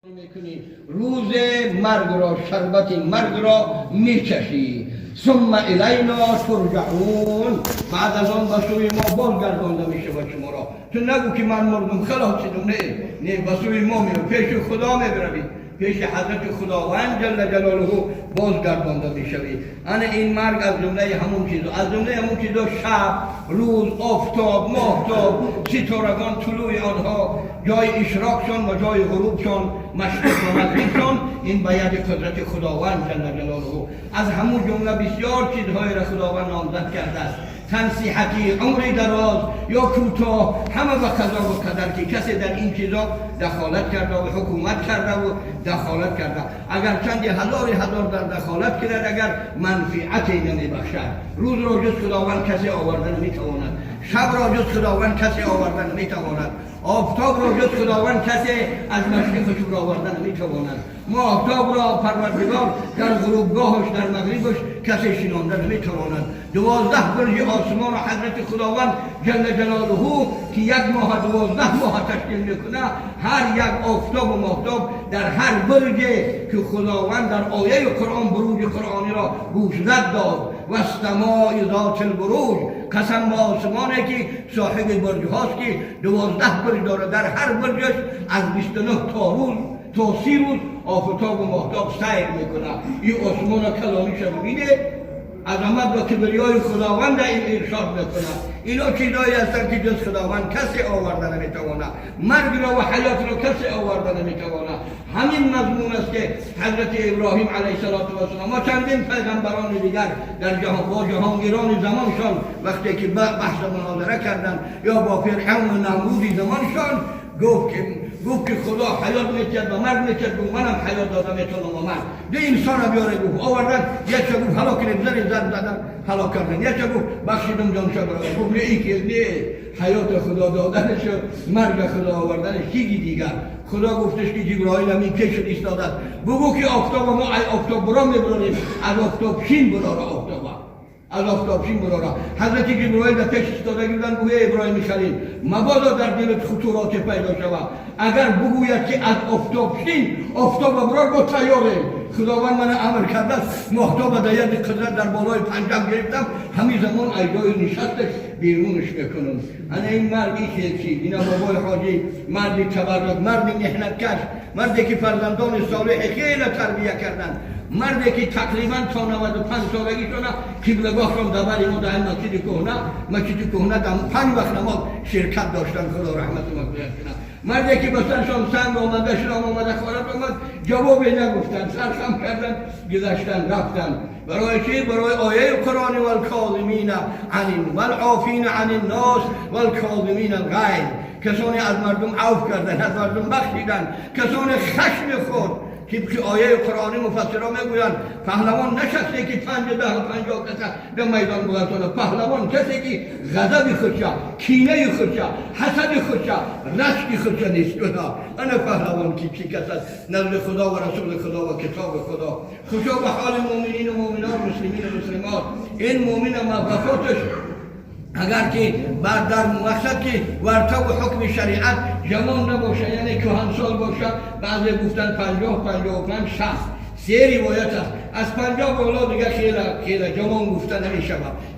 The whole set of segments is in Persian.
میکنی روز مرگ را شربت مرگ را میچشی ثم الینا ترجعون بعد از آن به سوی ما بازگردانده میشه و شما را تو نگو که من مردم خلاص شدم نه به سوی ما میرو پیش خدا میبروی پیش حضرت خداوند جل جلاله بازگردانده میشوی. انا این مرگ از جمله همون چیزا شب روز آفتاب ماهتاب ستارگان طلوع آنها جای اشراقشان و جای غروبشان مشرق و مغربشان این به ید قدرت خداوند جل جلاله از همون جمله بسیار چیزهای را خداوند نامزد کرده است. تنصیحتی عمری دراز یا کوتاه همه به قضا و قدر که کسی در این چیزا دخالت کرده و حکومت کرده و دخالت کرده اگر چند هزار در دخالت کرد اگر منفعتی نمیبخشد. روز را جز خداوند کسی آوردن نمیتواند، شب را جز خداوند کسی آوردن نمیتواند، آفتاب را جز خداوند کسی از مشرقش آوردن نمیتواند، آفتاب را پروردگار در غروبگاهش در مغربش کسی شناندن نمیتواند. 12 برج آسمان و حضرت خداوند جل جلاله که یک ماه 12 ماه تشکیل میکنه هر یک آفتاب و ماهتاب در هر برجی که خداوند در آیه قرآن بروج قرآنی را گوشزد داد و السماء ذات البروج قسم با آسمانی که صاحب برج هاست که 12 برج داره در هر برجش از 29 تا روز تا 30 روز آفتاب و ماهتاب سیر میکنه. این آسمان کلامی شد ببینه عظمت و کبریای خداوند این ارشاد میکنه. اینا چیزایی هستند که جز خداوند کسی آورده نمیتواند. مرگ را و حیات را کسی آورده نمیتواند. همین مضمون است که حضرت ابراهیم علیه السلام و چندین پیغمبران دیگر در جهانگیران زمانشان وقتی که بحث مناظره کردند یا با فرعون و نمرود زمانشان گفت که خدا حیات میتید و مرگ میتید و منم حیات دادم میتونم و من ده انسان رو بیاره گفت آوردن یک چه گفت حالا کنید زن زدن حالا کردن یک چه گفت بخشیدم جانشا برای گفت نه ای که نه حیات خدا دادنش مرگ خدا آوردنش چیزی دیگر. خدا گفتش که جبرائیل همین پیشت ایستاده است بگو که آفتاب ما آفتاب برا میبرانیم از آفتاب شین برا آفتاب از آفتابشین برارا. حضرت جبرائیل در پیش ایستاده گفتند گویا ابراهیم خلیل مبادا در دلت خطورات پیدا شود اگر بگوید که از آفتابشین آفتاب برار با تیاره خداوند من امر کرده است ماهتاب در ید قدرت در بالای پنجم گرفتم همین زمان ایدای نشستش بیرونش میکنم. انا این مردی که اینا بابای حاجی مردی تبرک مردی محنت کش مردی که فرزندان صالح خیلی تربیه کردن مردی که تقریبا تا 95 سالگیشونه قبلگاهشون دبر ما در مسجد کهنه در 5 وقت نماز شرکت داشتن خدا رحمت و مغفرت کنه. مردی که بسرشان سنگ آمده شرام آمده خارت آمد جوابی نگفتن سرخم کردن گذشتن رفتن. برای چی؟ برای آیه قرآن والکاظمین والعافین عن الناس والکاظمین الغیظ کسانی از مردم عفو کردن از مردم بخشیدن کسانی خشم خود که آیه قرآنی مفسران میگویند پهلوان نشسته که 50 کس در میدان بگردانه. پهلوان کسی که غضب خودشه کینه خودشه حسد خودشه رشک خودشه نیست. انا پهلوان که چی کس است نزد خدا و رسول خدا و کتاب خدا. خوشا به حال مؤمنین و مؤمنات مسلمین و مسلمات. این مؤمن وفاتش اگر که بعد در مقصد که ورطه و حکم شریعت جوان نباشه یعنی کهنسال باشه بعضی گفتن 50 55 60 سه روایت است از 50 بالا دیگه خیلی جوان گفته نمیشه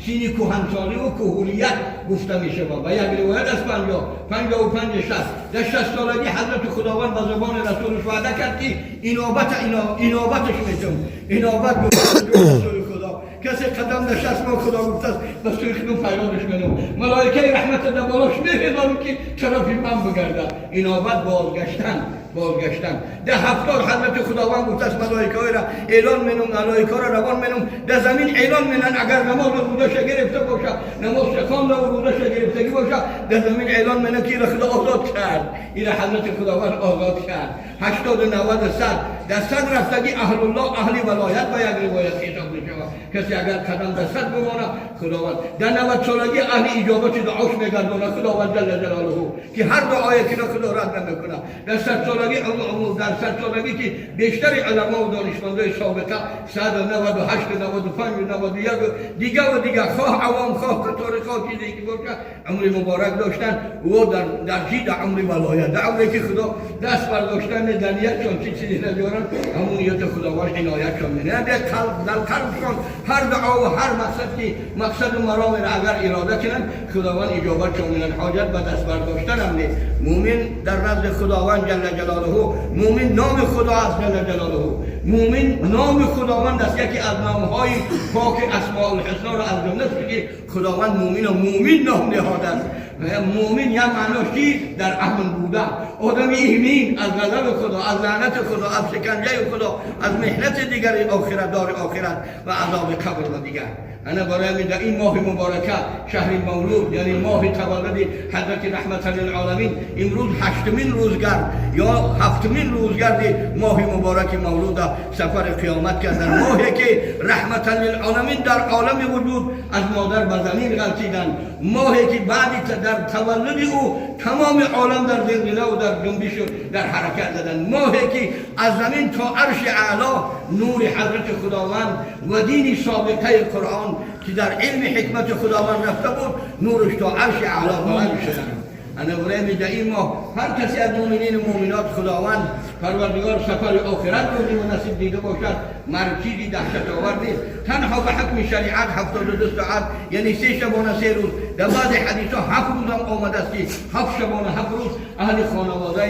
سینی کهنسالی و کهولیت گفته میشه و یک روایت از 50 55 60 در 60 سالگی حضرت خداوند به زبان رسولش وعده کرد که اینابتش میتون اینابت به رسول خدا کسی قدم در 60 ماه خدا گفته است به سوی خدم پیامش منم ملائکه رحمت در بالاش میریزن که طرفی من بگرده. اینابت بازگشتن در 70 حضرت خداوند گفته است ملائکه را اعلان منم ملائکه را روان منم در زمین اعلان منن اگر نماز و روزش گرفته باشه نماز خواند و روزش گرفتگی باشه در زمین اعلان منن که خدا آزاد کرد این حضرت خداوند آزاد کرد. 80 90 100 در 100 رفتگی اهل الله اهل ولایت و یک روایت حساب میشه کسی اگر قدم در 100 بمانه خداوند در 90 سالگی اهل اجابت دعاش میگردونه خداوند جل جلاله که هر دعایی که خدا رد نمیکنه. در 100 سالگی در 100 سالگی که بیشتر علما و دانشمندای سابقه 198 95 91 دیگه خواه عوام خواه کتاری خواه چیزی که باشه عمر مبارک داشتن و در جید عمر ولایت در عمری که خدا دست برداشتن مدنیتشون چیزی ندارن همونیت خداوند عنایتشون می‌کنه در قلبشون هر دعا و هر مقصد و مرام را اگر اراده کنن خداوند اجابتشون می‌کنه حاجت به دست برداشتن هم نیست مومن در نزد خداوند جل جلاله مومن نام خدا از جل جلاله مومن نام خداوند است یکی از نام‌های پاک اسماء الحسنا را از جمله است که خداوند مومن و مومن نام نهاده است مومن یا معناش چی در امن بودن آدم ایمین از غضب خدا از لعنت خدا از شکنجه خدا از محنت دیگر آخرت دار آخرت و عذاب قبر و دیگر انا برای در این ماه مبارکه شهر مولود یعنی ماه تولد حضرت رحمت للعالمین امروز 8مین روزگرد یا 7مین روزگرد ماه مبارک مولود سفر قیامت که در ماهی که رحمت للعالمین در عالم وجود از مادر به زمین غلطیدن ماهی که بعد در تولد او تمام عالم در زلزله و در جنبش و در حرکت زدن ماهی که از زمین تا عرش اعلی نور حضرت خداوند و دین سابقه قرآن که در علم حکمت خداوند رفته بود نورش تا عرش اعلی بلند شدن انا برای در این ماه هر کسی از مؤمنین و مؤمنات خداوند پروردگار سفر آخرت رو نصیب دیده باشد مرچیدی دهشت آور نیست تنها به حکم شریعت 72 ساعت یعنی 3 شبانه 3 روز در بعض حدیث ها 7 روز هم آمده است که 7 شبانه 7 روز اهل خانواده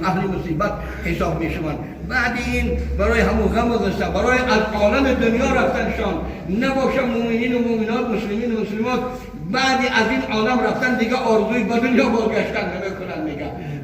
اهل مصیبت حساب می شوند بعد این برای همون غم و غصه برای از عالم دنیا رفتنشان نباشه مؤمنین و مؤمنات مسلمین و مسلمات بعد از این عالم رفتن دیگه آرزوی به دنیا بازگشتن نمیکنن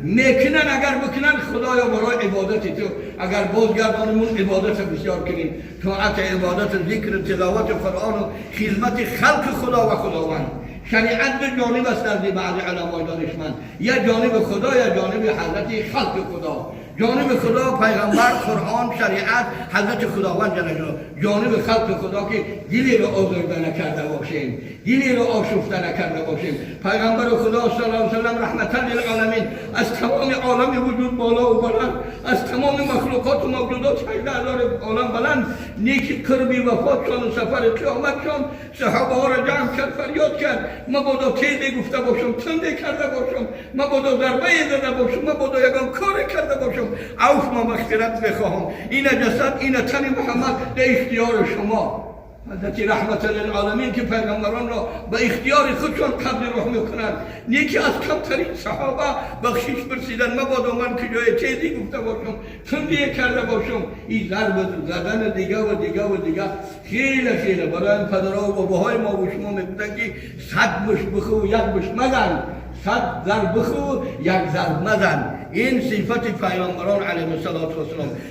میکنن اگر بکنن خدایا برای عبادت تو اگر بازگردانمون عبادت بسیار کنیم طاعت عبادت ذکر تلاوت قرآن و خدمت خلق خدا و خداوند شریعت به جانب است در بعض علمای دانشمند یا جانب خدا یا جانب حضرت خلق خدا جانب خدا پیغمبر قرآن شریعت حضرت خداوند جل جلاله جانب خلق خدا که دلی رو آزرده نکرده باشیم دلی رو آشفته نکرده باشیم پیغمبر خدا صلی الله علیه و سلم رحمت للعالمین از تمام عالم وجود بالا و بلند از تمام مخلوقات و موجودات 18000 عالم بلند نیکی قربی وفاتشان و سفر قیامتشان صحابه ها را جمع کرد فریاد کرد مبادا تیزی گفته باشم تنده کرده باشم مبادا ضربه زده باشم مبادا یگان کار کرده باشم عوف ما مغفرت بخواهم این جسد این تن محمد در اختیار شما حضرت رحمت للعالمین که پیغمبران را به اختیار خودشان قبض روح میکنند یکی از کمترین صحابه بخشش برسیدن مبادا من که جای تیزی گفته باشم تندی کرده باشم این ضرب زدن دیگه و دیگه و دیگه خیلی برای این پدرها و باباهای ما و شما میگفتن که 100 مشت بخو و 1 مشت مزن 100 ضرب بخو 1 ضرب مزن این صفت پیامبران علیهم السلام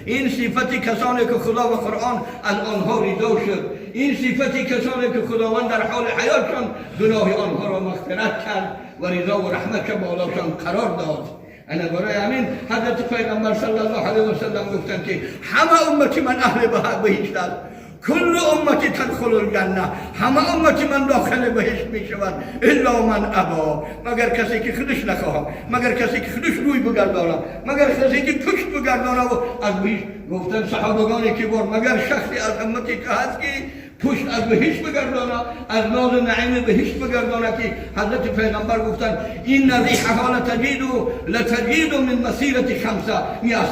این صفت کسانی که خدا و قرآن از آنها رضا شد این صفت کسانی که خداوند در حال حیاتشان گناه آنها را مغفرت کرد و رضا و رحمت بالاشان قرار داد انا برای همین حضرت پیغمبر صلی الله علیه و سلم گفتند که همه امتی من اهل بهشت است کل امتی تدخل الجنه همه امتی من داخل بهشت می شود الا من ابا مگر کسی که خودش نخواهم مگر کسی که خودش روی بگردانم مگر کسی که پشت بگردانم و از بهشت گفتن صحابگان کبار مگر شخصی از امتی که هست که پشت از بهشت بگردانه از ناز نعیم بهشت بگردانه که حضرت پیغمبر گفتن این ریحها لتجید من مسیرت 500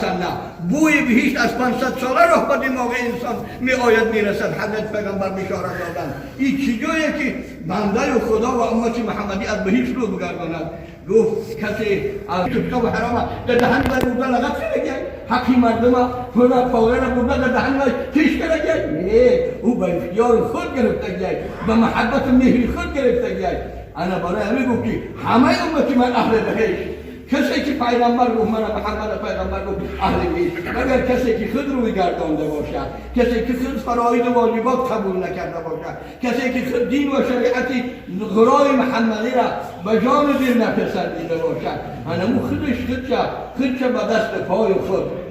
سنه بوی بهشت از 500 ساله راه به دماغ انسان می آید میرسد حضرت پیغمبر بشارت دادن این چیزایی که بنده و خدا و امت محمدی از بهشت رو بگرداند گفت کسی از کتاب حرام در دهن و بوده لغت کرده حقی مردم فلان پاوره بوده در دهن و تیش کرده نه او به اختیار خود گرفته گید به محبت و مهر خود گرفته گید انا برای همه گفت که همه امتی من اهل بهشت کسی که پیغمبر گفت من محمد پیغمبر گفت اهل بهشت مگر کسی که خود روی گردانده باشد کسی که خود فرائض و واجبات قبول نکرده باشد کسی که خود دین و شریعت غرای محمدی را به جان دل نپسندیده باشد انا خودش خودش به دست پای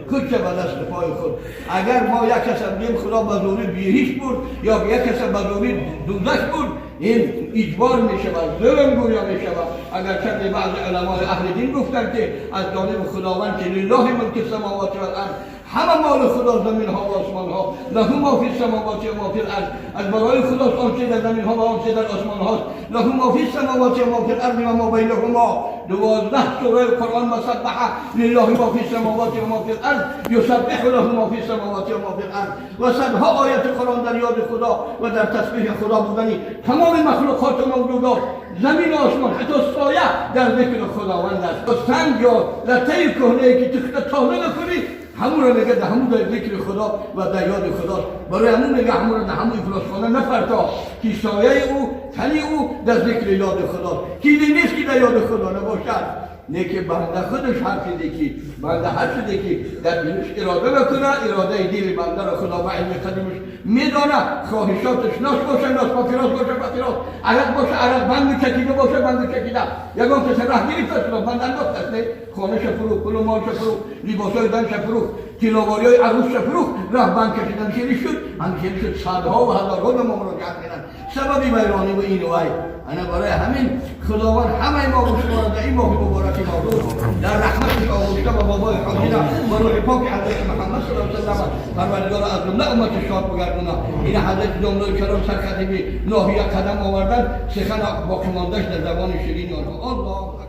خودش به دست پای خود اگر ما یک کس بگیم خدا به زوری بهشت بود یا یک کس به زوری دوزخ بود این اجبار می شود ظلم گویا می شود اگر چند بعض علمای اهل دین گفتن که از جانب خداوند که لله ملک السماوات و الارض همه مال خدا زمین ها و آسمان ها له ما فی السماوات و ما فی الارض از برای خدا آنچه در زمین ها و آنچه در آسمان هاست له ما فی السماوات و ما فی الارض و ما بینهما 12 سوره قرآن مسبح لله ما فی السماوات و ما فی الارض یسبح له ما فی السماوات و ما فی الارض و صدها آیت قرآن در یاد خدا و در تسبیح خدا بودنی تمام مخلوقات و موجودات زمین و آسمان حتی سایه در ذکر خداوند است و سنگ یا لطه کهنه که تخته تازه نکنی همون رو میگه همون در ذکر خدا و در یاد خدا برای همون میگه همون رو همون افلاس کنه نفرتا که سایه او تنی او در ذکر یاد خدا چیزی نیست که در یاد خدا نباشد نه که بنده خودش حرف دیگه بنده حرف دیگه در دلش اراده بکنه اراده دل بنده را خدا و علم قدیمش میدانه خواهشاتش ناش باشه ناش پاکراز باشه پاکراز عرق باشه عرق بند چکیده باشه بند چکیده یکم کسی رهگیری فرسته بند انداخت است نه خانهش فروخت پول و مالش فروخت لباسای زنش فروخت کلاواری عروسش فروخت رفت بند کشیدن شیری شد همچنین شد صدها و هزارها به ما مراجعت میدن سببی ویرانی و این و ای انا برای همین خداوند همه ما و شما را در این ماه مبارک مولود در رحمتش آغوشته و بابای حاضره و روح پاک حضرت محمد صلی الله علیه و سلم پروردگار از جمله امت شاد بگردونه این حضرت جمله کرام سرخطیبی ناحیه قدم آوردن سخن باقی ماندهش در زبان شیرین آنها الله